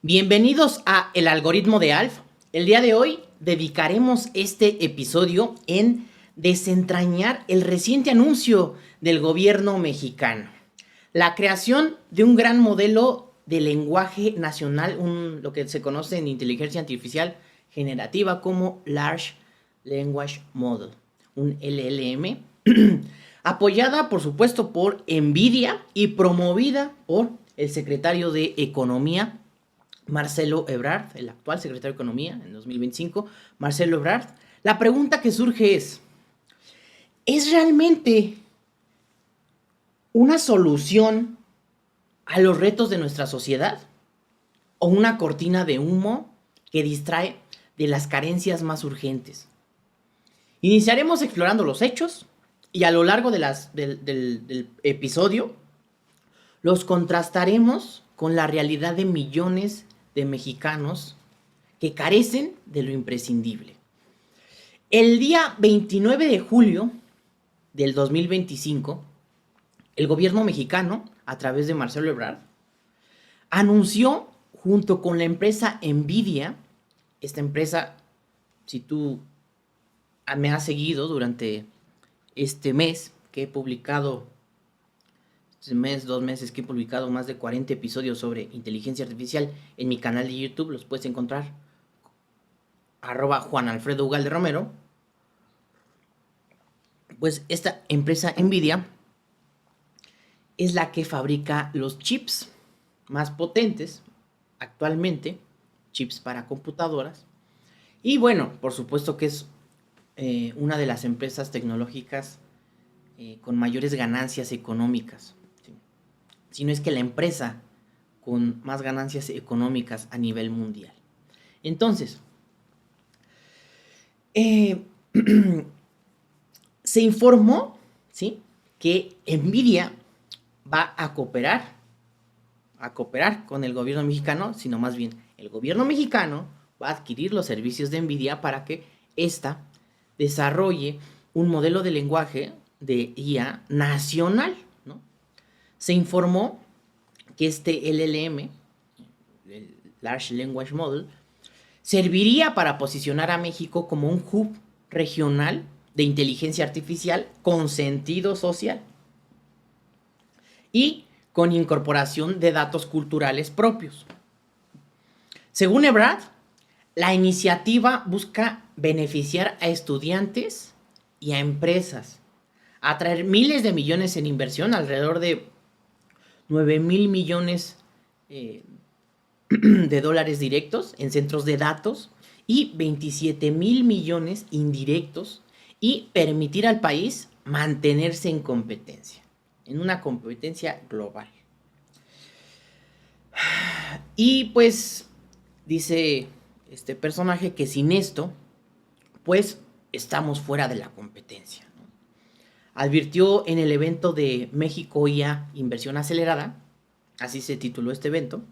Bienvenidos a El Algoritmo de Alf. El día de hoy dedicaremos este episodio en desentrañar el reciente anuncio del gobierno mexicano. La creación de un gran modelo de lenguaje nacional, lo que se conoce en inteligencia artificial generativa como Large Language Model, un LLM, apoyada por supuesto por NVIDIA y promovida por el secretario de Economía, Marcelo Ebrard, el actual secretario de Economía en 2025, Marcelo Ebrard. La pregunta que surge ¿es realmente una solución a los retos de nuestra sociedad o una cortina de humo que distrae de las carencias más urgentes? Iniciaremos explorando los hechos y a lo largo del episodio los contrastaremos con la realidad de millones de mexicanos que carecen de lo imprescindible. El día 29 de julio del 2025, el gobierno mexicano, a través de Marcelo Ebrard, anunció junto con la empresa NVIDIA, esta empresa, si tú me has seguido durante este mes que he publicado, este mes, 2 meses que he publicado más de 40 episodios sobre inteligencia artificial en mi canal de YouTube, los puedes encontrar @Juan Alfredo Ugalde Romero. Pues esta empresa NVIDIA es la que fabrica los chips más potentes actualmente, chips para computadoras. Y bueno, por supuesto que es una de las empresas tecnológicas con mayores ganancias económicas. ¿Sí? Si no es que la empresa con más ganancias económicas a nivel mundial. Entonces, se informó, ¿sí?, que NVIDIA va a cooperar con el gobierno mexicano, sino más bien el gobierno mexicano va a adquirir los servicios de NVIDIA para que ésta desarrolle un modelo de lenguaje de IA nacional, ¿no? Se informó que este LLM, el Large Language Model, serviría para posicionar a México como un hub regional de inteligencia artificial con sentido social y con incorporación de datos culturales propios. Según Ebrard, la iniciativa busca beneficiar a estudiantes y a empresas, atraer miles de millones en inversión, alrededor de 9,000 millones de dólares directos en centros de datos y 27,000 millones indirectos, y permitir al país mantenerse en competencia, en una competencia global. Y pues dice este personaje que sin esto, pues estamos fuera de la competencia, ¿no? Advirtió en el evento de México IA Inversión Acelerada, así se tituló este evento,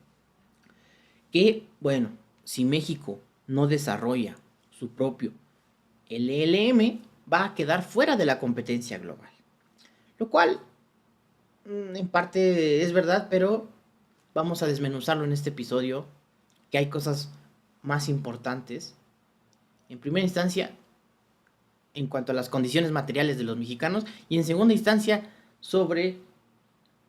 que, bueno, si México no desarrolla su propio LLM, va a quedar fuera de la competencia global. Lo cual, en parte es verdad, pero vamos a desmenuzarlo en este episodio, que hay cosas más importantes. En primera instancia, en cuanto a las condiciones materiales de los mexicanos, y en segunda instancia, sobre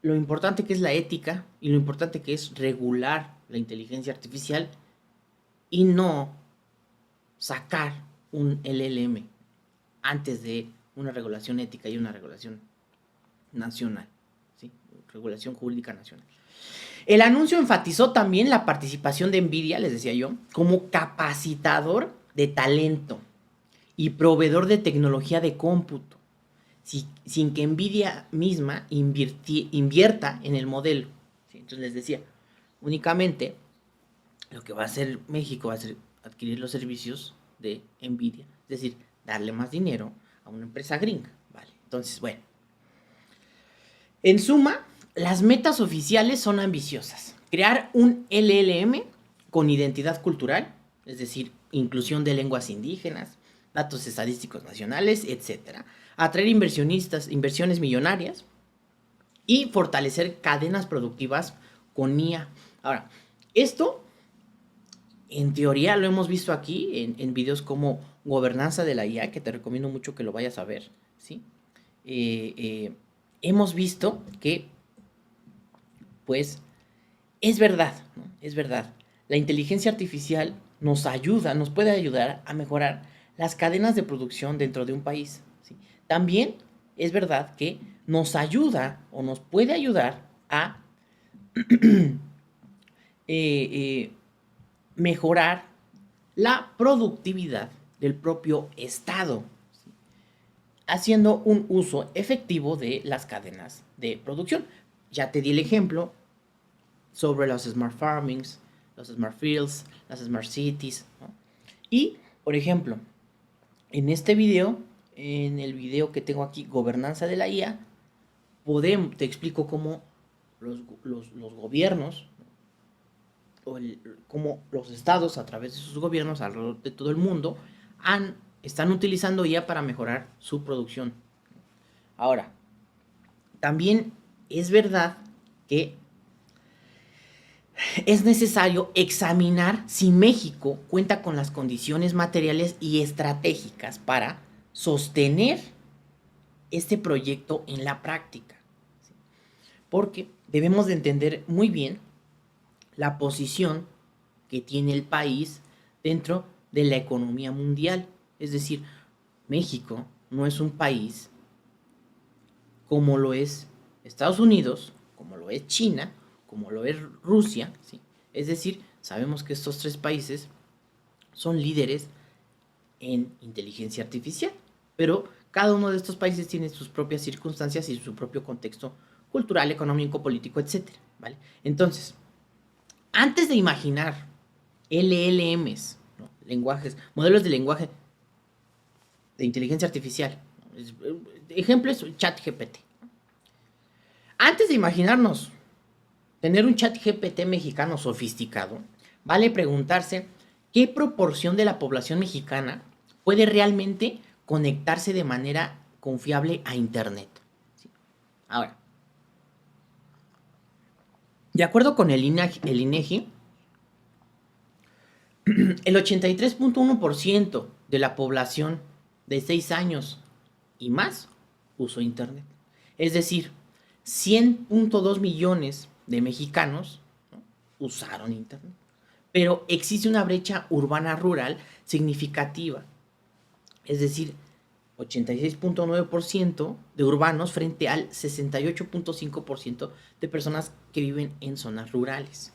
lo importante que es la ética y lo importante que es regular la inteligencia artificial y no sacar un LLM antes de una regulación ética y una regulación nacional, ¿sí? Regulación jurídica nacional. El anuncio enfatizó también la participación de NVIDIA, les decía yo, como capacitador de talento y proveedor de tecnología de cómputo, sin que NVIDIA misma invierta en el modelo. ¿Sí? Entonces les decía, únicamente lo que va a hacer México va a ser adquirir los servicios de NVIDIA, es decir, darle más dinero a una empresa gringa, ¿vale? Entonces, bueno, en suma, las metas oficiales son ambiciosas. Crear un LLM con identidad cultural, es decir, inclusión de lenguas indígenas, datos estadísticos nacionales, etc. Atraer inversiones millonarias y fortalecer cadenas productivas con IA. Ahora, esto en teoría lo hemos visto aquí en videos como Gobernanza de la IA, que te recomiendo mucho que lo vayas a ver, ¿sí? Eh, eh, Hemos visto que, pues, es verdad, ¿no? Es verdad. La inteligencia artificial nos ayuda, nos puede ayudar a mejorar las cadenas de producción dentro de un país, ¿sí? También es verdad que nos ayuda o nos puede ayudar a eh, mejorar la productividad del propio Estado, ¿sí? Haciendo un uso efectivo de las cadenas de producción. Ya te di el ejemplo sobre los smart farmings, los smart fields, las smart cities, ¿no? Y, por ejemplo, en este video, en el video que tengo aquí, Gobernanza de la IA, te explico cómo los gobiernos, o cómo los estados, a través de sus gobiernos alrededor de todo el mundo, están utilizando IA para mejorar su producción. Ahora, también es verdad que es necesario examinar si México cuenta con las condiciones materiales y estratégicas para sostener este proyecto en la práctica. Porque debemos de entender muy bien la posición que tiene el país dentro de la economía mundial. Es decir, México no es un país como lo es Estados Unidos, como lo es China, como lo es Rusia, ¿sí? Es decir, sabemos que estos tres países son líderes en inteligencia artificial, pero cada uno de estos países tiene sus propias circunstancias y su propio contexto cultural, económico, político, etcétera, ¿vale? Entonces, antes de imaginar LLMs, ¿no? Lenguajes, modelos de lenguaje de inteligencia artificial, ¿no? Ejemplo es ChatGPT. Antes de imaginarnos tener un ChatGPT mexicano sofisticado, vale preguntarse qué proporción de la población mexicana puede realmente conectarse de manera confiable a Internet. ¿Sí? Ahora, de acuerdo con el INEGI, el 83.1% de la población de 6 años y más usó Internet. Es decir, 100.2 millones de mexicanos, ¿no?, usaron Internet. Pero existe una brecha urbana rural significativa. Es decir, 86.9% de urbanos frente al 68.5% de personas que viven en zonas rurales.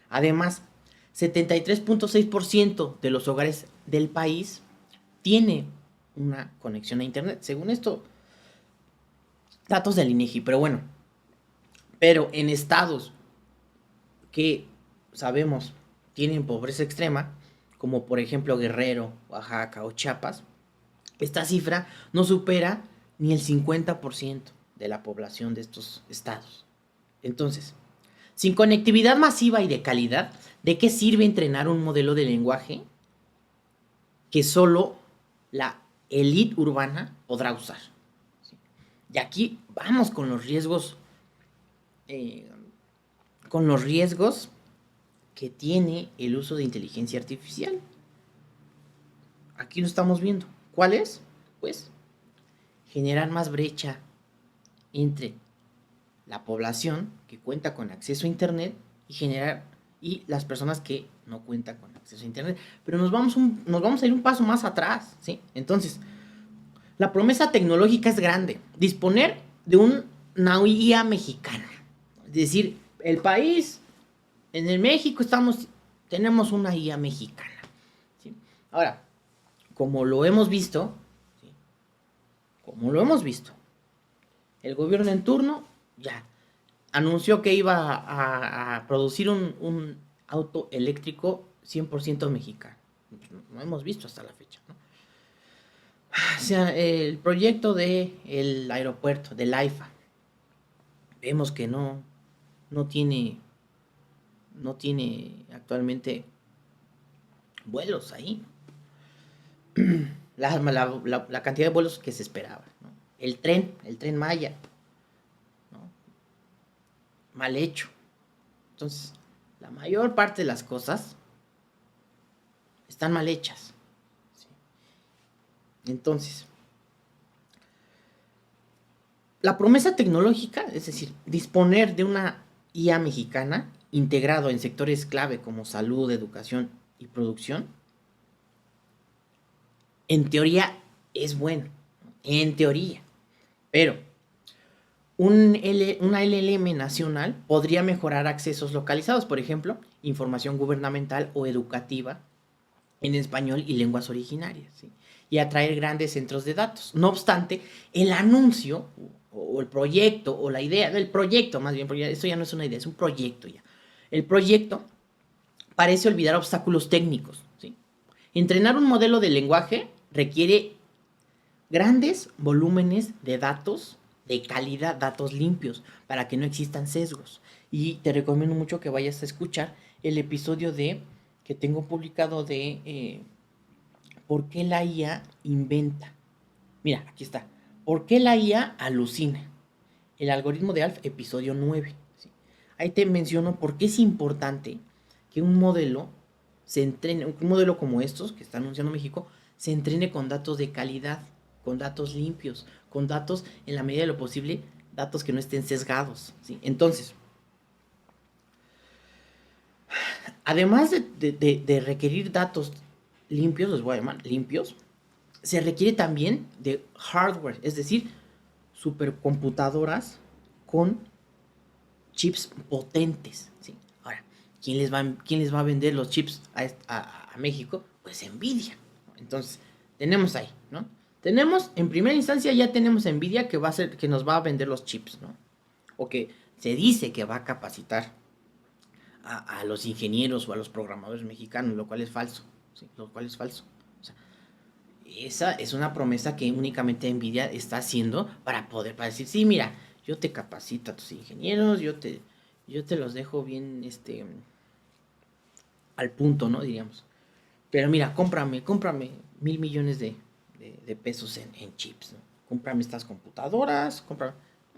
Además, 73.6% de los hogares del país tiene una conexión a Internet. Según esto, datos del INEGI, pero bueno. Pero en estados que sabemos tienen pobreza extrema, como por ejemplo Guerrero, Oaxaca o Chiapas, esta cifra no supera ni el 50% de la población de estos estados. Entonces, sin conectividad masiva y de calidad, ¿de qué sirve entrenar un modelo de lenguaje que solo la élite urbana podrá usar? Y aquí vamos eh, con los riesgos que tiene el uso de inteligencia artificial. Aquí lo estamos viendo. ¿Cuál es? Pues generar más brecha entre la población que cuenta con acceso a Internet y las personas que no cuentan con acceso a Internet. Pero nos vamos a ir un paso más atrás, ¿sí? Entonces, la promesa tecnológica es grande. Disponer de una IA mexicana. Es decir, el país, en el México tenemos una IA mexicana, ¿sí? Ahora, como lo hemos visto, ¿sí?, el gobierno en turno ya anunció que iba a producir un auto eléctrico 100% mexicano. No hemos visto hasta la fecha, ¿no? O sea, el proyecto del aeropuerto, del AIFA, vemos que no tiene, no tiene actualmente vuelos ahí. La cantidad de vuelos que se esperaba, ¿no? El tren Maya, ¿no?, mal hecho. Entonces, la mayor parte de las cosas están mal hechas. ¿Sí? Entonces, la promesa tecnológica, es decir, disponer de una IA mexicana integrado en sectores clave como salud, educación y producción, en teoría es bueno, en teoría, pero una LLM nacional podría mejorar accesos localizados, por ejemplo, información gubernamental o educativa en español y lenguas originarias, ¿sí? Y atraer grandes centros de datos. No obstante, el anuncio o el proyecto o la idea del proyecto, más bien, porque esto ya no es una idea, es un proyecto ya. El proyecto parece olvidar obstáculos técnicos, ¿sí? Entrenar un modelo de lenguaje requiere grandes volúmenes de datos de calidad, datos limpios, para que no existan sesgos. Y te recomiendo mucho que vayas a escuchar el episodio que tengo publicado de ¿por qué la IA inventa? Mira, aquí está. ¿Por qué la IA alucina? El algoritmo de ALF, episodio 9. ¿Sí? Ahí te menciono por qué es importante que un modelo se entrene, un modelo como estos que está anunciando México, se entrene con datos de calidad, con datos limpios, con datos en la medida de lo posible, datos que no estén sesgados. ¿Sí? Entonces, además de requerir datos limpios, los voy a llamar limpios, se requiere también de hardware, es decir, supercomputadoras con chips potentes. ¿Sí? Ahora, quién les va a vender los chips a México? Pues Nvidia. Entonces, tenemos ahí, ¿no? Tenemos, en primera instancia, ya tenemos Nvidia que va a ser, que nos va a vender los chips, ¿no? O que se dice que va a capacitar a los ingenieros o a los programadores mexicanos, lo cual es falso. ¿Sí? Lo cual es falso. O sea, esa es una promesa que únicamente Nvidia está haciendo para decir, sí, mira, yo te capacito a tus ingenieros, yo te los dejo bien, al punto, ¿no? Diríamos. Pero mira, cómprame 1,000 millones de pesos en chips, ¿no? Cómprame estas computadoras,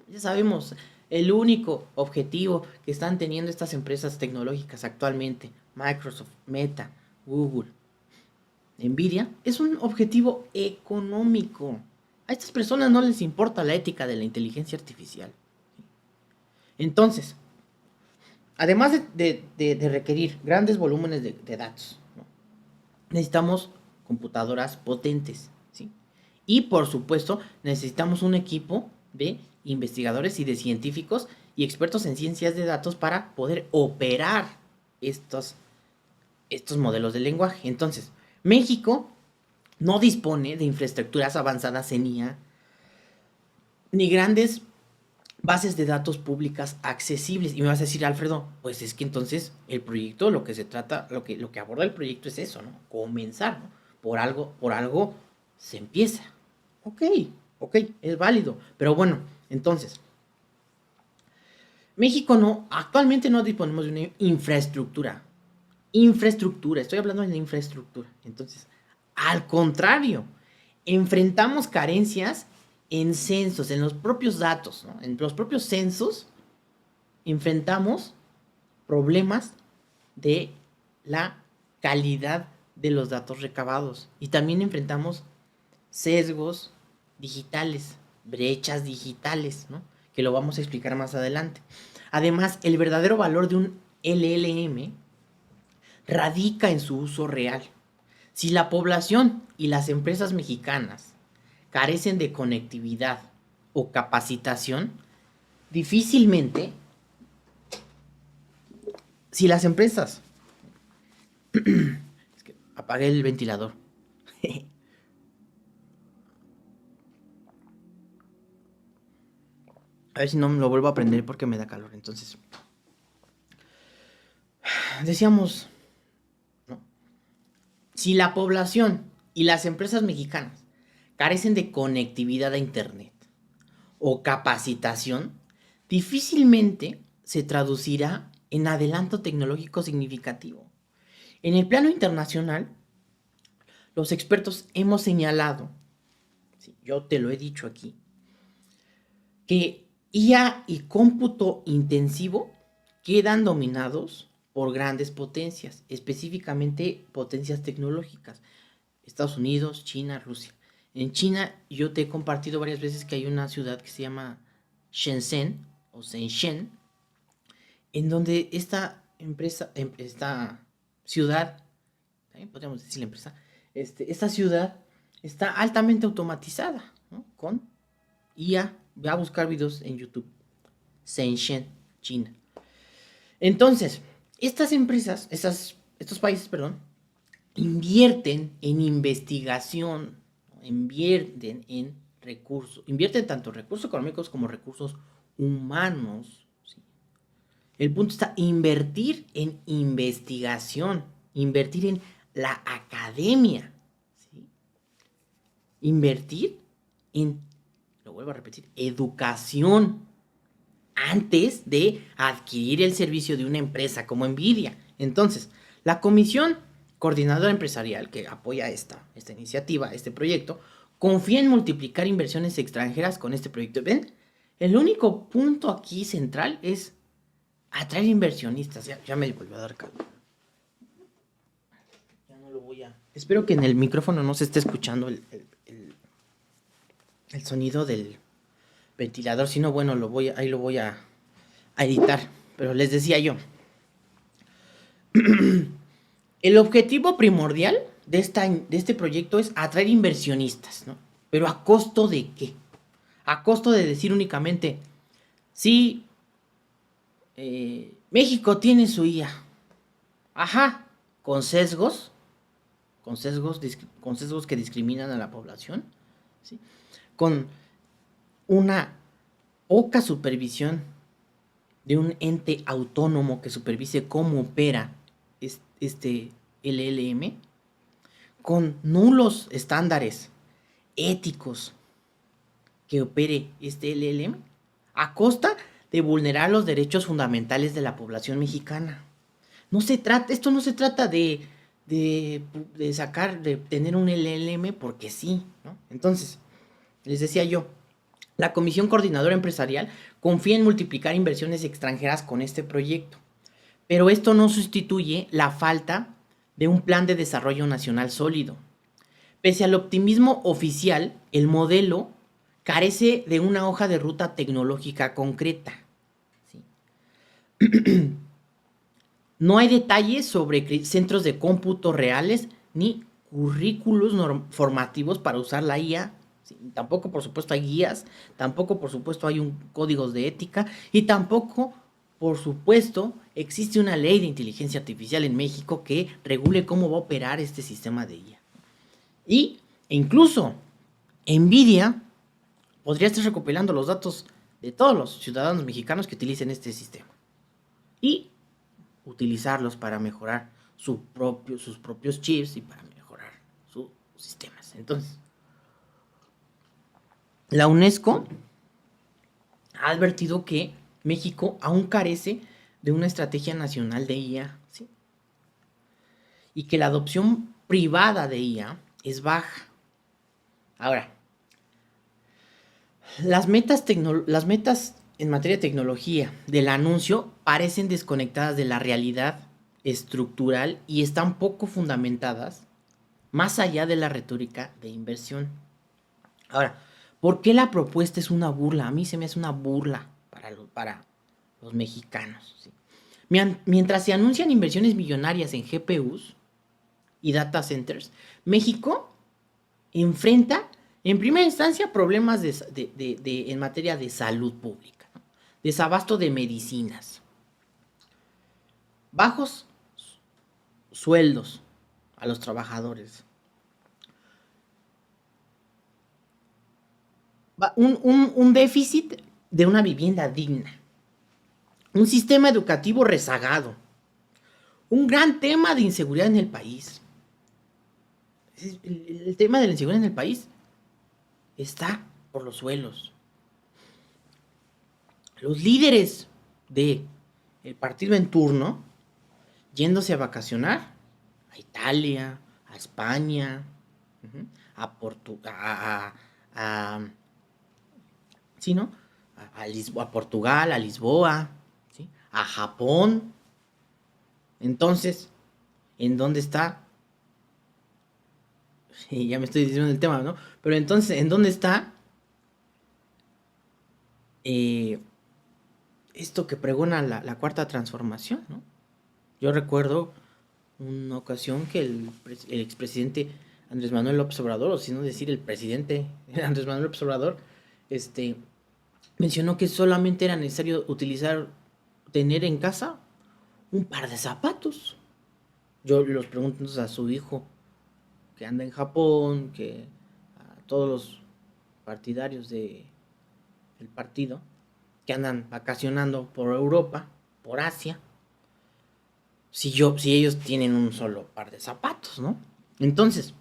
ya sabemos, el único objetivo que están teniendo estas empresas tecnológicas actualmente, Microsoft, Meta, Google, Nvidia, es un objetivo económico. A estas personas no les importa la ética de la inteligencia artificial. Entonces, además de requerir grandes volúmenes de datos, ¿no? Necesitamos computadoras potentes, ¿sí? Y por supuesto, necesitamos un equipo de investigadores y de científicos y expertos en ciencias de datos para poder operar estos modelos de lenguaje. Entonces, México no dispone de infraestructuras avanzadas en IA ni grandes bases de datos públicas accesibles. Y me vas a decir, Alfredo, pues es que entonces el proyecto, lo que se trata, lo que aborda el proyecto es eso, ¿no? Comenzar, ¿no? Por algo se empieza. Ok, ok, es válido. Pero bueno, entonces, México actualmente no disponemos de una infraestructura. Infraestructura, estoy hablando de la infraestructura. Entonces, al contrario, enfrentamos carencias en censos, en los propios datos, ¿no? En los propios censos enfrentamos problemas de la calidad de los datos recabados y también enfrentamos sesgos digitales, brechas digitales, ¿no? Que lo vamos a explicar más adelante. Además, el verdadero valor de un LLM radica en su uso real. Si la población y las empresas mexicanas carecen de conectividad o capacitación, difícilmente, si las empresas, es que apagué el ventilador, a ver si no me lo vuelvo a prender porque me da calor. Entonces, decíamos, ¿no? Si la población y las empresas mexicanas carecen de conectividad a Internet o capacitación, difícilmente se traducirá en adelanto tecnológico significativo. En el plano internacional, los expertos hemos señalado, sí, yo te lo he dicho aquí, que IA y cómputo intensivo quedan dominados por grandes potencias, específicamente potencias tecnológicas. Estados Unidos, China, Rusia. En China yo te he compartido varias veces que hay una ciudad que se llama Shenzhen o Shenzhen, en donde esta empresa, esta ciudad, también podríamos decir la empresa, esta ciudad está altamente automatizada, ¿no? Con IA. Voy a buscar videos en YouTube. Shenzhen, China. Entonces, estas empresas, estos países, perdón, invierten en investigación, invierten en recursos, invierten tanto recursos económicos como recursos humanos. ¿Sí? El punto está invertir en investigación, invertir en la academia, ¿sí? Invertir en, lo vuelvo a repetir, educación antes de adquirir el servicio de una empresa como Nvidia. Entonces, la Comisión Coordinadora Empresarial que apoya esta iniciativa, este proyecto, confía en multiplicar inversiones extranjeras con este proyecto. ¿Ven? El único punto aquí central es atraer inversionistas. Ya me volvió a dar calor. Ya no lo voy a... Espero que en el micrófono no se esté escuchando el sonido del ventilador. Si no, bueno, ahí lo voy a editar. Pero les decía yo, el objetivo primordial de este proyecto es atraer inversionistas, ¿no? Pero ¿a costo de qué? A costo de decir únicamente, sí, México tiene su IA. Ajá, con sesgos, con sesgos que discriminan a la población, ¿sí? Con una poca supervisión de un ente autónomo que supervise cómo opera este LLM, con nulos estándares éticos que opere este LLM, a costa de vulnerar los derechos fundamentales de la población mexicana. Esto no se trata de tener un LLM porque sí, ¿no? Entonces, les decía yo, la Comisión Coordinadora Empresarial confía en multiplicar inversiones extranjeras con este proyecto, pero esto no sustituye la falta de un plan de desarrollo nacional sólido. Pese al optimismo oficial, el modelo carece de una hoja de ruta tecnológica concreta. ¿Sí? No hay detalles sobre centros de cómputo reales ni currículos formativos para usar la IA. ¿Sí? Tampoco, por supuesto, hay guías, tampoco, por supuesto, hay códigos de ética y tampoco, por supuesto, existe una ley de inteligencia artificial en México que regule cómo va a operar este sistema de IA. E incluso Nvidia podría estar recopilando los datos de todos los ciudadanos mexicanos que utilicen este sistema y utilizarlos para mejorar sus propios chips y para mejorar sus sistemas. Entonces, la UNESCO ha advertido que México aún carece de una estrategia nacional de IA, ¿sí? Y que la adopción privada de IA es baja. Ahora, las metas en materia de tecnología del anuncio parecen desconectadas de la realidad estructural y están poco fundamentadas más allá de la retórica de inversión. Ahora, ¿por qué la propuesta es una burla? A mí se me hace una burla para los mexicanos. ¿Sí? Mientras se anuncian inversiones millonarias en GPUs y data centers, México enfrenta en primera instancia problemas en materia de salud pública, ¿no? Desabasto de medicinas, bajos sueldos a los trabajadores, un déficit de una vivienda digna, un sistema educativo rezagado, un gran tema de inseguridad en el país. El tema de la inseguridad en el país está por los suelos. Los líderes del partido en turno yéndose a vacacionar a Italia, a España, a Portugal, ¿sí, no? A Portugal, a Lisboa, ¿sí? A Japón. Entonces, ¿en dónde está? Y ya me estoy diciendo el tema, ¿no? Pero entonces, ¿en dónde está eh, esto que pregona la cuarta transformación, ¿no? Yo recuerdo una ocasión que el expresidente Andrés Manuel López Obrador, o si no decir el presidente Andrés Manuel López Obrador, este, mencionó que solamente era necesario tener en casa un par de zapatos. Yo los pregunto entonces a su hijo, que anda en Japón, que a todos los partidarios del partido, que andan vacacionando por Europa, por Asia, si ellos tienen un solo par de zapatos, ¿no? Entonces,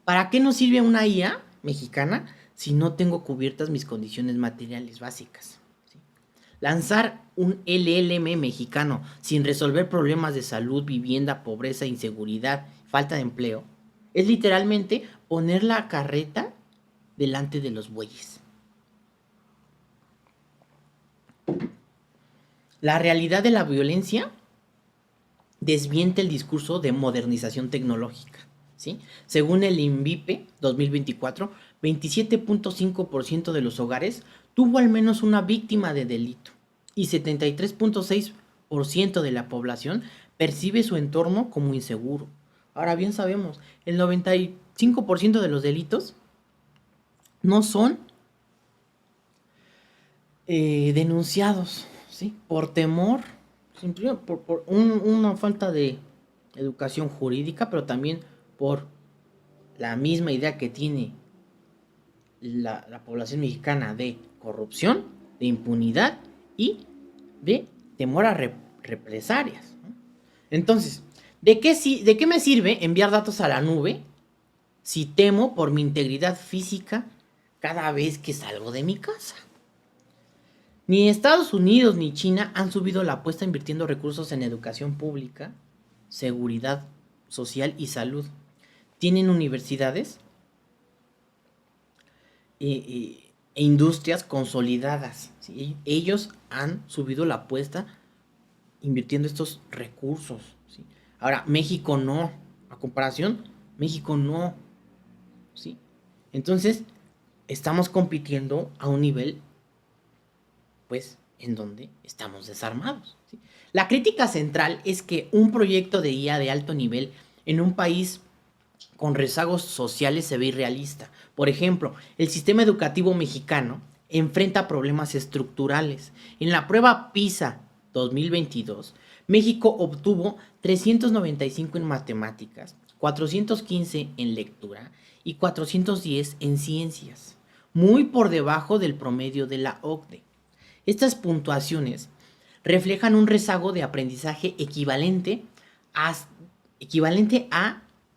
¿para qué nos sirve una IA mexicana si no tengo cubiertas mis condiciones materiales básicas? ¿Sí? Lanzar un LLM mexicano sin resolver problemas de salud, vivienda, pobreza, inseguridad, falta de empleo, es literalmente poner la carreta delante de los bueyes. La realidad de la violencia desmiente el discurso de modernización tecnológica. ¿Sí? Según el INVIPE 2024, 27.5% de los hogares tuvo al menos una víctima de delito y 73.6% de la población percibe su entorno como inseguro. Ahora bien sabemos, el 95% de los delitos no son denunciados, ¿sí? Por temor, por una falta de educación jurídica, pero también por la misma idea que tiene la población mexicana de corrupción, de impunidad y de temor a represalias, ¿no? Entonces, ¿de qué me sirve enviar datos a la nube si temo por mi integridad física cada vez que salgo de mi casa? Ni Estados Unidos ni China han subido la apuesta invirtiendo recursos en educación pública, seguridad social y salud. Tienen universidades e industrias consolidadas, ¿sí? Ellos han subido la apuesta invirtiendo estos recursos, ¿sí? Ahora, México no. A comparación, México no, ¿sí? Entonces, estamos compitiendo a un nivel, pues, en donde estamos desarmados, ¿sí? La crítica central es que un proyecto de IA de alto nivel en un país con rezagos sociales se ve irrealista. Por ejemplo, el sistema educativo mexicano enfrenta problemas estructurales. En la prueba PISA 2022, México obtuvo 395 en matemáticas, 415 en lectura y 410 en ciencias, muy por debajo del promedio de la OCDE. Estas puntuaciones reflejan un rezago de aprendizaje equivalente a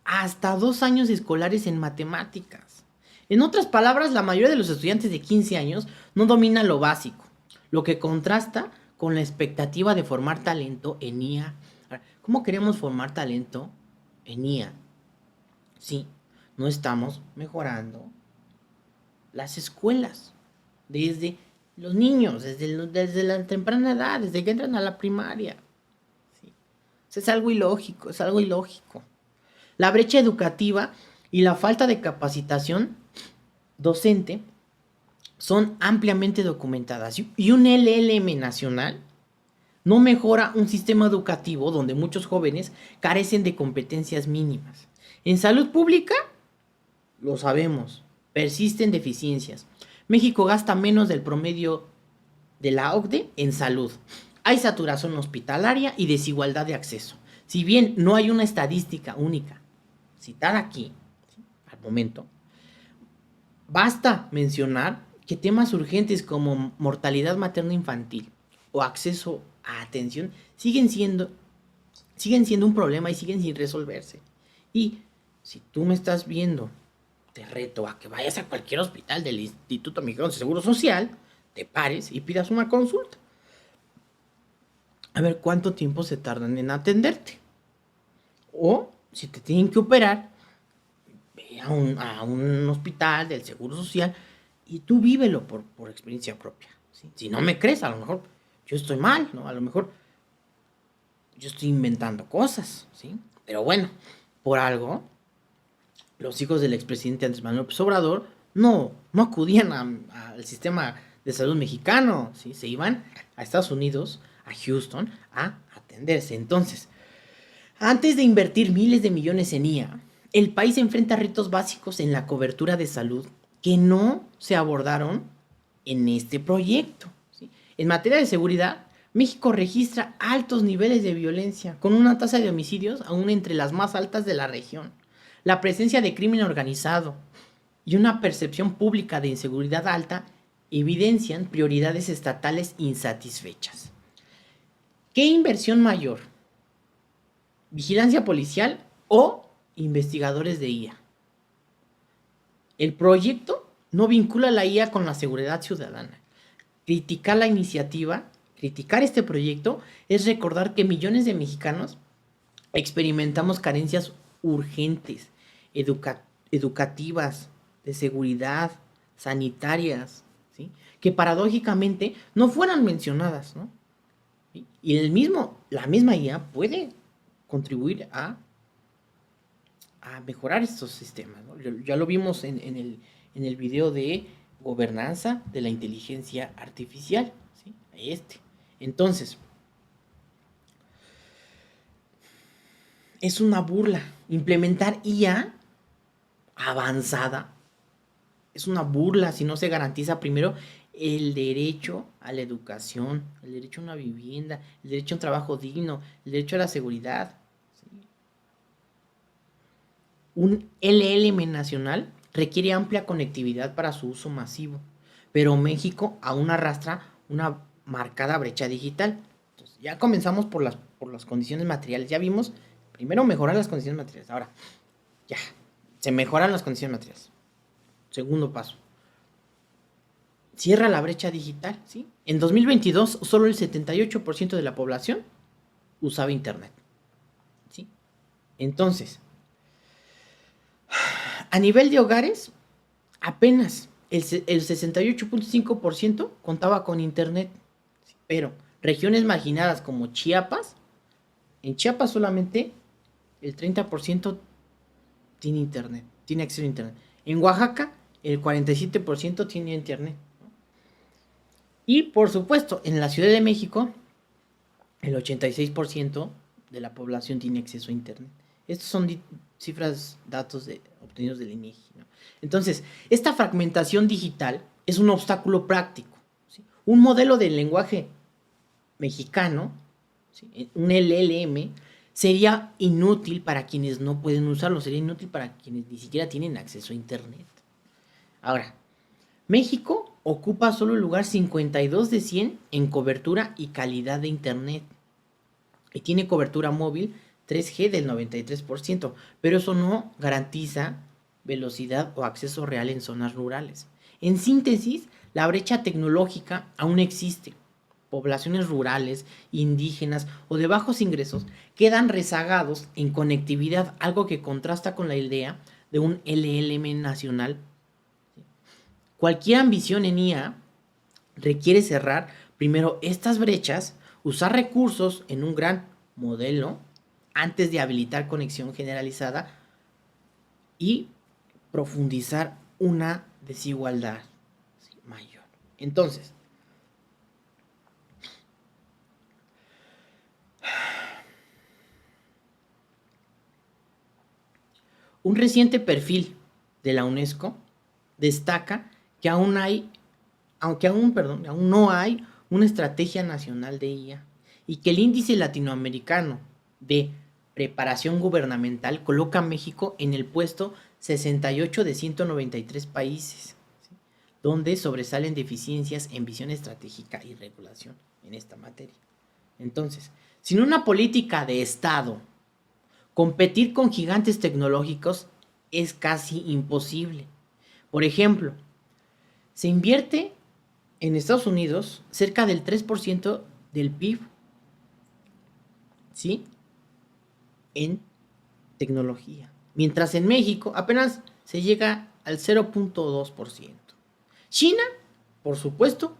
hasta 2 años escolares en matemáticas. En otras palabras, la mayoría de los estudiantes de 15 años no domina lo básico, lo que contrasta con la expectativa de formar talento en IA. ¿Cómo queremos formar talento en IA? Sí, no estamos mejorando las escuelas desde los niños, desde la temprana edad, desde que entran a la primaria. ¿Sí? Es algo ilógico, es algo ilógico. La brecha educativa y la falta de capacitación docente son ampliamente documentadas. Y un LLM nacional no mejora un sistema educativo donde muchos jóvenes carecen de competencias mínimas. En salud pública, lo sabemos, persisten deficiencias. México gasta menos del promedio de la OCDE en salud. Hay saturación hospitalaria y desigualdad de acceso. Si bien no hay una estadística única citada aquí, ¿sí?, al momento, basta mencionar que temas urgentes como mortalidad materna infantil o acceso a atención siguen siendo un problema y siguen sin resolverse. Y si tú me estás viendo, te reto a que vayas a cualquier hospital del Instituto Mexicano de Seguro Social, te pares y pidas una consulta. A ver cuánto tiempo se tardan en atenderte. O si te tienen que operar, ve a un hospital del Seguro Social y tú vívelo por experiencia propia, ¿sí? Si no me crees, a lo mejor yo estoy mal, ¿no? A lo mejor yo estoy inventando cosas, ¿sí? Pero bueno, por algo, los hijos del expresidente Andrés Manuel López Obrador no acudían al sistema de salud mexicano, ¿sí? Se iban a Estados Unidos, a Houston, a atenderse. Entonces, antes de invertir miles de millones en IA, el país enfrenta retos básicos en la cobertura de salud que no se abordaron en este proyecto, ¿sí? En materia de seguridad, México registra altos niveles de violencia, con una tasa de homicidios aún entre las más altas de la región. La presencia de crimen organizado y una percepción pública de inseguridad alta evidencian prioridades estatales insatisfechas. ¿Qué inversión mayor? ¿Vigilancia policial o investigadores de IA? El proyecto no vincula la IA con la seguridad ciudadana. Criticar este proyecto es recordar que millones de mexicanos experimentamos carencias urgentes, educativas, de seguridad, sanitarias, ¿sí? Que paradójicamente no fueran mencionadas, ¿no? Y la misma IA puede contribuir a mejorar estos sistemas, ¿no? Ya lo vimos en el video de gobernanza de la inteligencia artificial, ¿sí? Entonces, es una burla. Implementar IA avanzada es una burla si no se garantiza primero el derecho a la educación, el derecho a una vivienda, el derecho a un trabajo digno, el derecho a la seguridad, ¿sí? Un LLM nacional requiere amplia conectividad para su uso masivo, pero México aún arrastra una marcada brecha digital. Entonces, ya comenzamos por las condiciones materiales. Ya vimos, primero mejorar las condiciones materiales. Ahora, ya, se mejoran las condiciones materiales. Segundo paso, cierra la brecha digital, ¿sí? En 2022, solo el 78% de la población usaba internet, ¿sí? Entonces, a nivel de hogares, apenas el 68.5% contaba con internet, ¿sí? Pero regiones marginadas como Chiapas, en Chiapas solamente el 30% tiene internet, tiene acceso a internet. En Oaxaca, el 47% tiene internet. Y por supuesto, en la Ciudad de México, el 86% de la población tiene acceso a internet. Estos son datos obtenidos del INEGI, ¿no? Entonces, esta fragmentación digital es un obstáculo práctico, ¿sí? Un modelo de lenguaje mexicano, ¿sí? Un LLM, sería inútil para quienes no pueden usarlo, sería inútil para quienes ni siquiera tienen acceso a internet. Ahora, México ocupa solo el lugar 52 de 100 en cobertura y calidad de internet. Y tiene cobertura móvil 3G del 93%, pero eso no garantiza velocidad o acceso real en zonas rurales. En síntesis, la brecha tecnológica aún existe. Poblaciones rurales, indígenas o de bajos ingresos quedan rezagados en conectividad, algo que contrasta con la idea de un LLM nacional. Cualquier ambición en IA requiere cerrar primero estas brechas, usar recursos en un gran modelo antes de habilitar conexión generalizada y profundizar una desigualdad, ¿sí?, mayor. Entonces, un reciente perfil de la UNESCO destaca que aún no hay una estrategia nacional de IA y que el índice latinoamericano de preparación gubernamental coloca a México en el puesto 68 de 193 países, ¿sí?, donde sobresalen deficiencias en visión estratégica y regulación en esta materia. Entonces, sin una política de Estado, competir con gigantes tecnológicos es casi imposible. Por ejemplo, se invierte en Estados Unidos cerca del 3% del PIB, ¿sí?, en tecnología, mientras en México apenas se llega al 0.2%. China, por supuesto,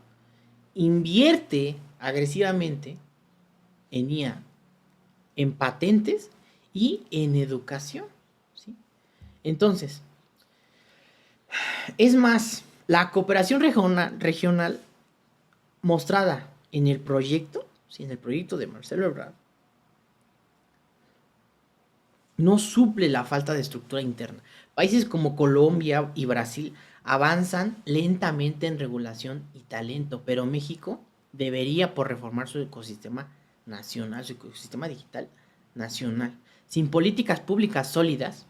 invierte agresivamente en IA en patentes y en educación, ¿sí? Entonces, es más, la cooperación regional mostrada en el proyecto, ¿sí? En el proyecto de Marcelo Ebrard, no suple la falta de estructura interna. Países como Colombia y Brasil avanzan lentamente en regulación y talento, pero México debería por reformar su ecosistema nacional, su ecosistema digital nacional. Sin políticas públicas sólidas,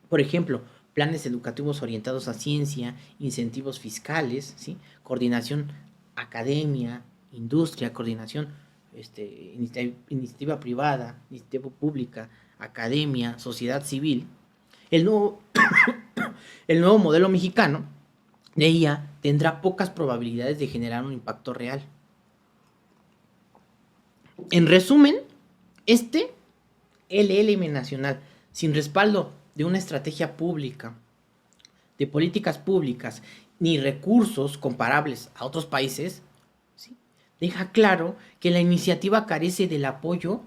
por ejemplo, planes educativos orientados a ciencia, incentivos fiscales, ¿sí? Coordinación academia, industria, coordinación, iniciativa privada, iniciativa pública, academia, sociedad civil, el nuevo, el nuevo modelo mexicano de IA tendrá pocas probabilidades de generar un impacto real. En resumen, este LLM nacional, sin respaldo de una estrategia pública, de políticas públicas, ni recursos comparables a otros países, ¿sí? Deja claro que la iniciativa carece del apoyo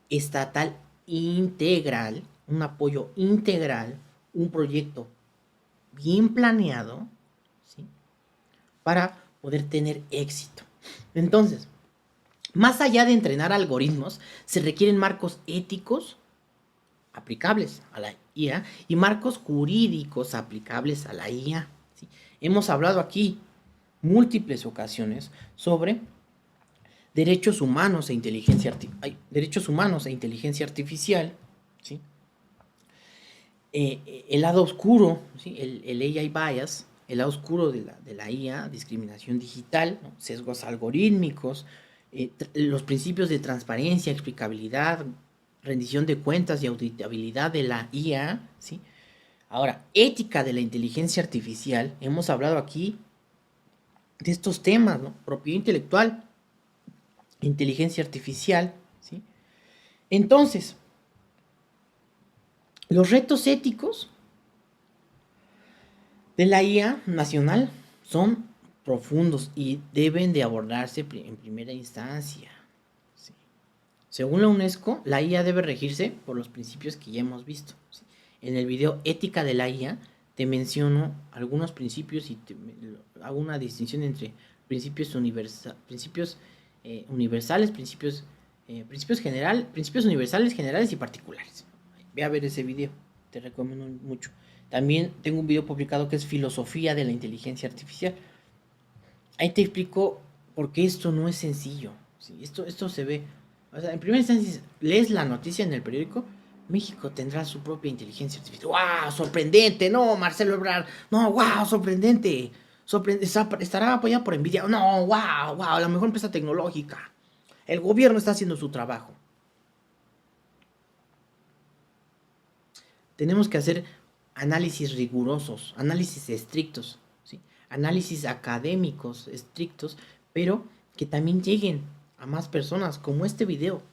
estatal integral, un apoyo integral, un proyecto bien planeado, ¿sí? Para poder tener éxito. Entonces, más allá de entrenar algoritmos, se requieren marcos éticos aplicables a la IA y marcos jurídicos aplicables a la IA. ¿Sí? Hemos hablado aquí múltiples ocasiones sobre derechos humanos e inteligencia artificial, ¿sí? El lado oscuro, ¿sí? el AI bias, el lado oscuro de la IA, discriminación digital, ¿no? Sesgos algorítmicos, los principios de transparencia, explicabilidad, rendición de cuentas y auditabilidad de la IA, ¿sí? Ahora, ética de la inteligencia artificial, hemos hablado aquí de estos temas, ¿no? Propiedad intelectual, inteligencia artificial, ¿sí? Entonces, los retos éticos de la IA nacional son profundos y deben de abordarse en primera instancia. ¿Sí? Según la UNESCO, la IA debe regirse por los principios que ya hemos visto. ¿Sí? En el video Ética de la IA te menciono algunos principios y hago una distinción entre principios universales, principios universales, generales y particulares. Ve a ver ese video, te recomiendo mucho. También tengo un video publicado que es Filosofía de la Inteligencia Artificial. Ahí te explico por qué esto no es sencillo. ¿Sí? Esto se ve. O sea, en primera instancia, lees la noticia en el periódico. México tendrá su propia inteligencia artificial. ¡Wow! ¡Sorprendente! No, Marcelo Ebrard. No, wow, sorprendente. Estará apoyado por Nvidia. No, wow, wow, la mejor empresa tecnológica. El gobierno está haciendo su trabajo. Tenemos que hacer análisis rigurosos, análisis estrictos, ¿sí? Análisis académicos estrictos, pero que también lleguen a más personas, como este video,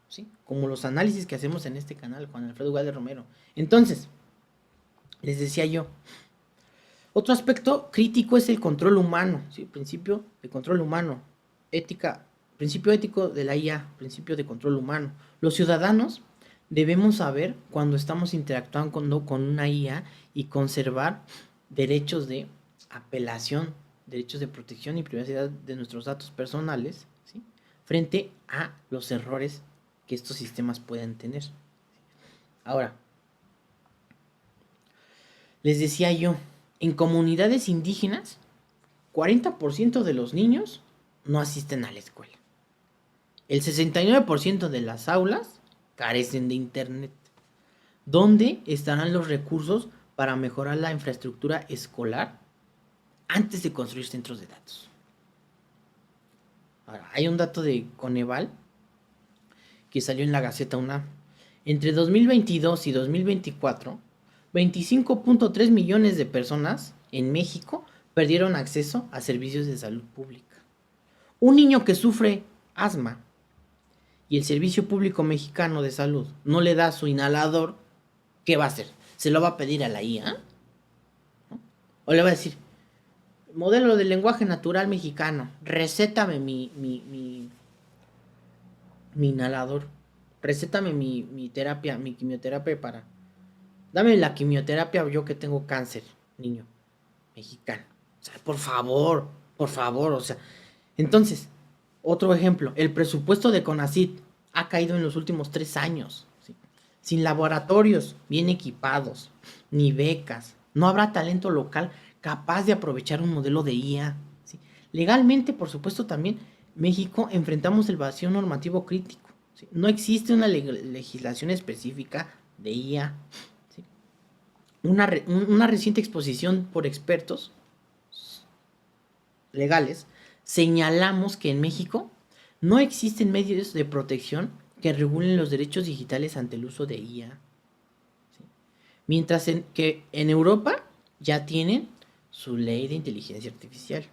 ¿sí? Como los análisis que hacemos en este canal, Juan Alfredo Ugalde Romero. Entonces, les decía yo, otro aspecto crítico es el control humano, ¿sí? Principio de control humano, ética, principio ético de la IA, principio de control humano. Los ciudadanos debemos saber cuando estamos interactuando con una IA y conservar derechos de apelación, derechos de protección y privacidad de nuestros datos personales, ¿sí? Frente a los errores que estos sistemas pueden tener. Ahora, les decía yo, en comunidades indígenas, 40% de los niños no asisten a la escuela. El 69% de las aulas carecen de internet. ¿Dónde estarán los recursos para mejorar la infraestructura escolar antes de construir centros de datos? Ahora, hay un dato de Coneval que salió en la Gaceta UNAM. Entre 2022 y 2024, 25.3 millones de personas en México perdieron acceso a servicios de salud pública. Un niño que sufre asma y el Servicio Público Mexicano de Salud no le da su inhalador, ¿qué va a hacer? ¿Se lo va a pedir a la IA? ¿No? ¿O le va a decir, modelo de lenguaje natural mexicano, recétame mi inhalador? Preséntame mi terapia, mi quimioterapia para... Dame la quimioterapia yo que tengo cáncer, niño mexicano. O sea, por favor, o sea. Entonces, otro ejemplo, el presupuesto de CONACYT ha caído en los últimos 3 años, ¿sí? Sin laboratorios bien equipados, ni becas, no habrá talento local capaz de aprovechar un modelo de IA, ¿sí? Legalmente, por supuesto, también México enfrentamos el vacío normativo crítico, ¿sí? No existe una legislación específica de IA, ¿sí? Una reciente exposición por expertos legales, señalamos que en México no existen medios de protección que regulen los derechos digitales ante el uso de IA. ¿Sí? Mientras que en Europa ya tienen su ley de inteligencia artificial.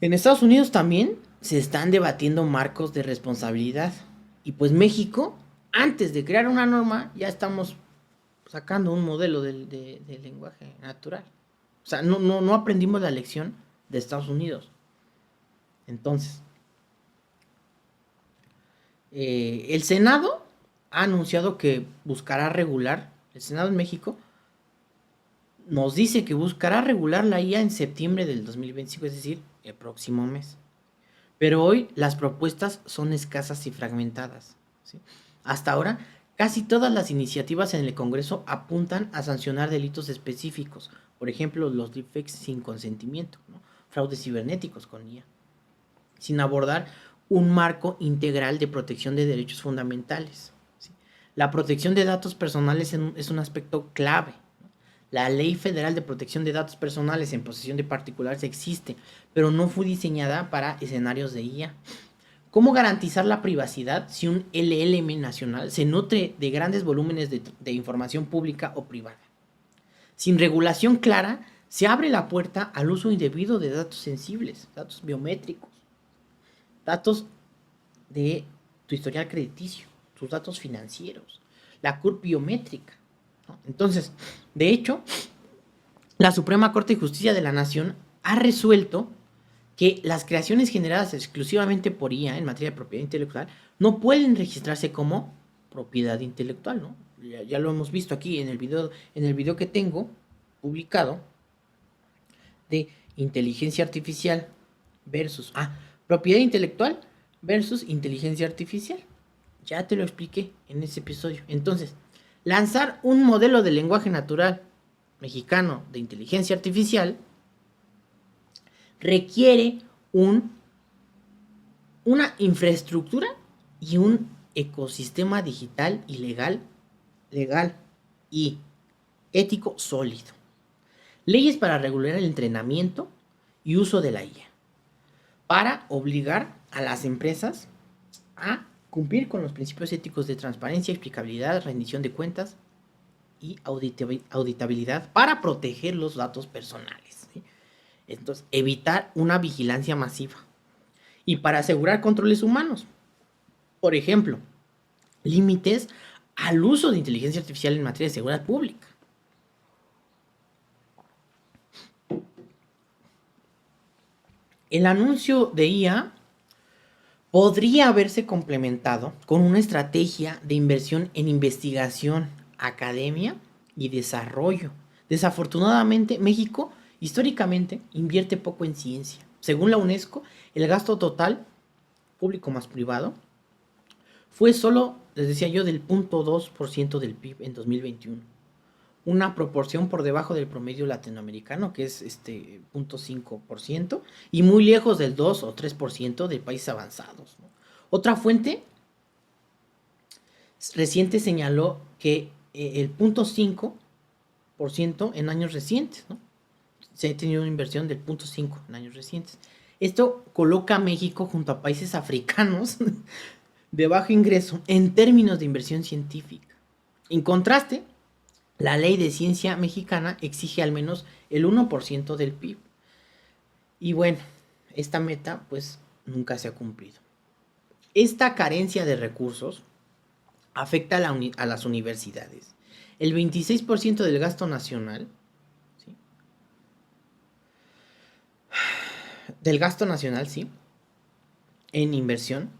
En Estados Unidos también se están debatiendo marcos de responsabilidad. Y pues México, antes de crear una norma, ya estamos sacando un modelo de lenguaje natural. O sea, no aprendimos la lección de Estados Unidos. Entonces, el Senado ha anunciado que buscará regular, el Senado en México nos dice que buscará regular la IA en septiembre del 2025, es decir, el próximo mes. Pero hoy las propuestas son escasas y fragmentadas, ¿sí? Hasta ahora, casi todas las iniciativas en el Congreso apuntan a sancionar delitos específicos, por ejemplo, los deepfakes sin consentimiento, ¿no? Fraudes cibernéticos con IA, sin abordar un marco integral de protección de derechos fundamentales, ¿sí? La protección de datos personales es un aspecto clave. La Ley Federal de Protección de Datos Personales en posesión de particulares existe, pero no fue diseñada para escenarios de IA. ¿Cómo garantizar la privacidad si un LLM nacional se nutre de grandes volúmenes de información pública o privada? Sin regulación clara, se abre la puerta al uso indebido de datos sensibles, datos biométricos, datos de tu historial crediticio, tus datos financieros, la curva biométrica, ¿no? Entonces, de hecho, la Suprema Corte de Justicia de la Nación ha resuelto que las creaciones generadas exclusivamente por IA en materia de propiedad intelectual no pueden registrarse como propiedad intelectual, ¿no? Ya lo hemos visto aquí en el video que tengo publicado de inteligencia artificial versus propiedad intelectual versus inteligencia artificial. Ya te lo expliqué en ese episodio. Entonces, lanzar un modelo de lenguaje natural mexicano de inteligencia artificial requiere una infraestructura y un ecosistema digital y legal y ético sólido. Leyes para regular el entrenamiento y uso de la IA, para obligar a las empresas a cumplir con los principios éticos de transparencia, explicabilidad, rendición de cuentas y auditabilidad para proteger los datos personales, ¿sí? Entonces, evitar una vigilancia masiva y para asegurar controles humanos. Por ejemplo, límites al uso de inteligencia artificial en materia de seguridad pública. El anuncio de IA podría haberse complementado con una estrategia de inversión en investigación, academia y desarrollo. Desafortunadamente, México históricamente invierte poco en ciencia. Según la UNESCO, el gasto total, público más privado, fue solo, les decía yo, del 0.2% del PIB en 2021. Una proporción por debajo del promedio latinoamericano, que es 0.5%, y muy lejos del 2 o 3% de países avanzados, ¿no? Otra fuente reciente señaló que el 0.5% en años recientes, ¿no? Se ha tenido una inversión del 0.5% en años recientes. Esto coloca a México junto a países africanos de bajo ingreso en términos de inversión científica. En contraste, la ley de ciencia mexicana exige al menos el 1% del PIB. Y bueno, esta meta pues nunca se ha cumplido. Esta carencia de recursos afecta a las universidades. El 26% del gasto nacional, ¿sí? Del gasto nacional, sí, en inversión,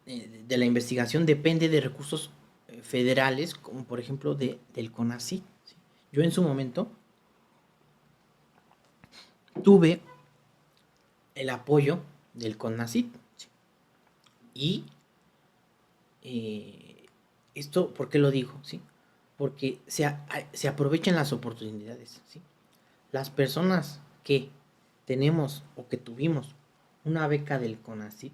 de la investigación depende de recursos federales, como por ejemplo del CONACYT. ¿Sí? Yo en su momento tuve el apoyo del CONACYT. ¿Sí? Y esto, ¿por qué lo digo? ¿Sí? Porque se aprovechan las oportunidades. ¿Sí? Las personas que tenemos o que tuvimos una beca del CONACYT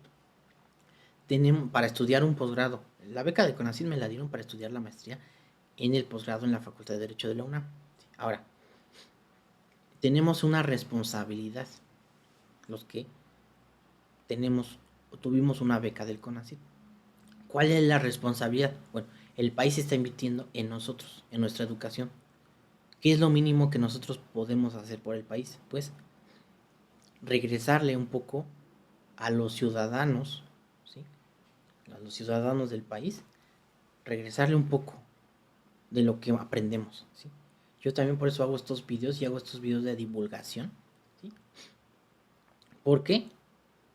tenemos para estudiar un posgrado. La beca del CONACYT me la dieron para estudiar la maestría en el posgrado en la Facultad de Derecho de la UNAM. Ahora, tenemos una responsabilidad los que tenemos o tuvimos una beca del CONACYT. ¿Cuál es la responsabilidad? Bueno, el país está invirtiendo en nosotros, en nuestra educación. ¿Qué es lo mínimo que nosotros podemos hacer por el país? Pues regresarle un poco a los ciudadanos, ¿sí? A los ciudadanos del país, regresarle un poco de lo que aprendemos, ¿sí? Yo también por eso hago estos videos y hago estos videos de divulgación, ¿sí? ¿Por qué?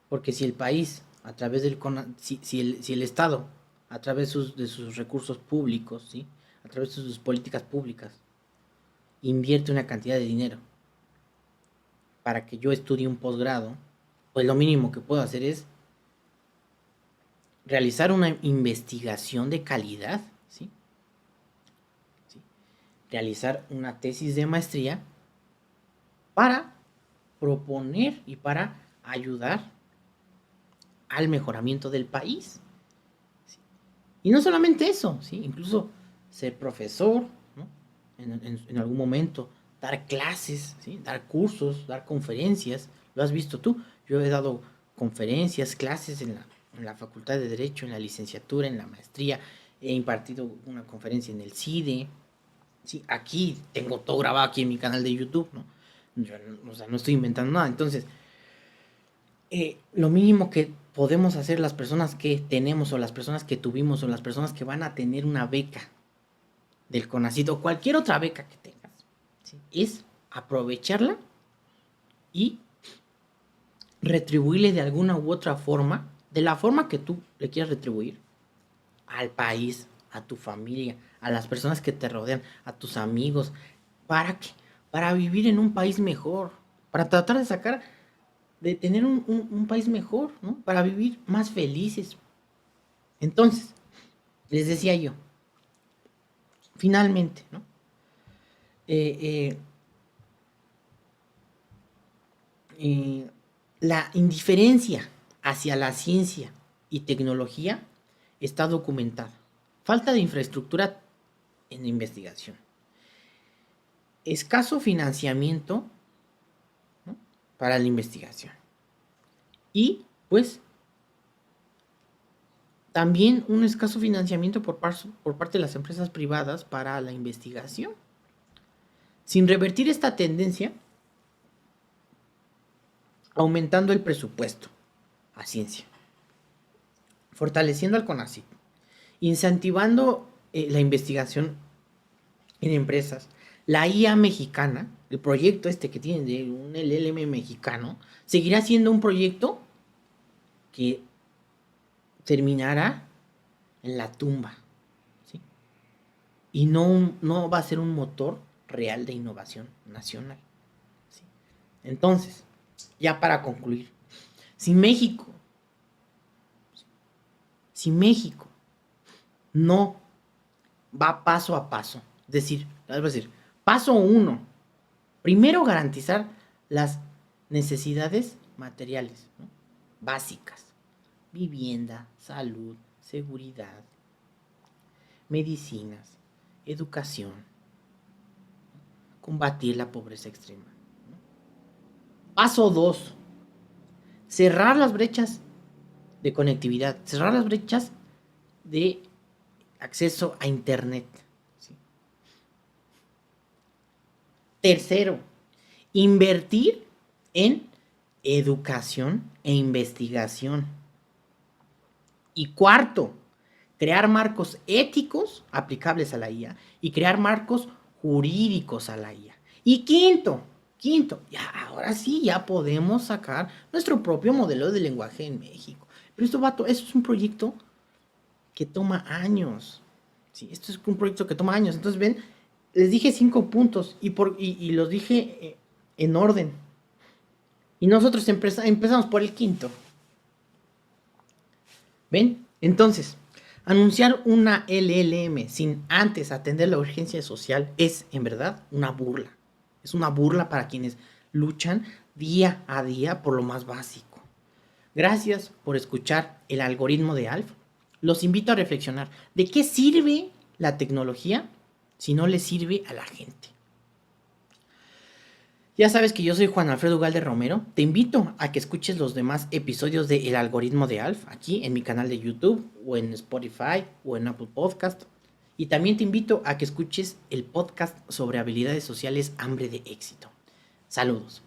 Porque si el país, a través del si el Estado, a través de sus recursos públicos, ¿sí? A través de sus políticas públicas, invierte una cantidad de dinero para que yo estudie un posgrado, pues lo mínimo que puedo hacer es realizar una investigación de calidad, ¿sí? ¿Sí? Realizar una tesis de maestría para proponer y para ayudar al mejoramiento del país. ¿Sí? Y no solamente eso, ¿sí? Incluso ser profesor, ¿no? En algún momento, dar clases, ¿sí? Dar cursos, dar conferencias. Lo has visto tú. Yo he dado conferencias, clases en la Facultad de Derecho, en la licenciatura, en la maestría. He impartido una conferencia en el CIDE. Sí, aquí tengo todo grabado aquí en mi canal de YouTube, ¿no? Yo, o sea, no estoy inventando nada. Entonces, lo mínimo que podemos hacer las personas que tenemos o las personas que tuvimos o las personas que van a tener una beca del CONACYT o cualquier otra beca que tengas, ¿sí? Es aprovecharla y retribuirle de alguna u otra forma, de la forma que tú le quieras retribuir, al país, a tu familia, a las personas que te rodean, a tus amigos. ¿Para qué? Para vivir en un país mejor, para tratar de sacar, de tener un país mejor, ¿no? Para vivir más felices. Entonces, les decía yo, finalmente, ¿no? Eh, eh, la indiferencia hacia la ciencia y tecnología está documentada. Falta de infraestructura en investigación. Escaso financiamiento, ¿no? Para la investigación. Y pues también un escaso financiamiento por parte de las empresas privadas para la investigación. Sin revertir esta tendencia, aumentando el presupuesto a ciencia, fortaleciendo al CONACYT, incentivando la investigación en empresas, la IA mexicana, el proyecto este que tienen de un LLM mexicano, seguirá siendo un proyecto que terminará en la tumba, ¿sí? Y no va a ser un motor real de innovación nacional, ¿sí? Entonces, ya para concluir, si México, si México no va paso a paso, es decir, paso uno, primero garantizar las necesidades materiales, ¿no? Básicas, vivienda, salud, seguridad, medicinas, educación, combatir la pobreza extrema. Paso 2, cerrar las brechas de conectividad, cerrar las brechas de acceso a internet. ¿Sí? Tercero, invertir en educación e investigación. Y cuarto, crear marcos éticos aplicables a la IA y crear marcos jurídicos a la IA. Y quinto, ya ahora sí ya podemos sacar nuestro propio modelo de lenguaje en México. Pero eso es un proyecto que toma años. Sí, esto es un proyecto que toma años. Entonces, ven, les dije 5 puntos y los dije en orden. Y nosotros empezamos por el quinto. ¿Ven? Entonces, anunciar una LLM sin antes atender la urgencia social es, en verdad, una burla. Es una burla para quienes luchan día a día por lo más básico. Gracias por escuchar el algoritmo de Alf. Los invito a reflexionar. ¿De qué sirve la tecnología si no le sirve a la gente? Ya sabes que yo soy Juan Alfredo Ugalde Romero. Te invito a que escuches los demás episodios de El Algoritmo de Alf aquí en mi canal de YouTube o en Spotify o en Apple Podcast. Y también te invito a que escuches el podcast sobre habilidades sociales Hambre de Éxito. Saludos.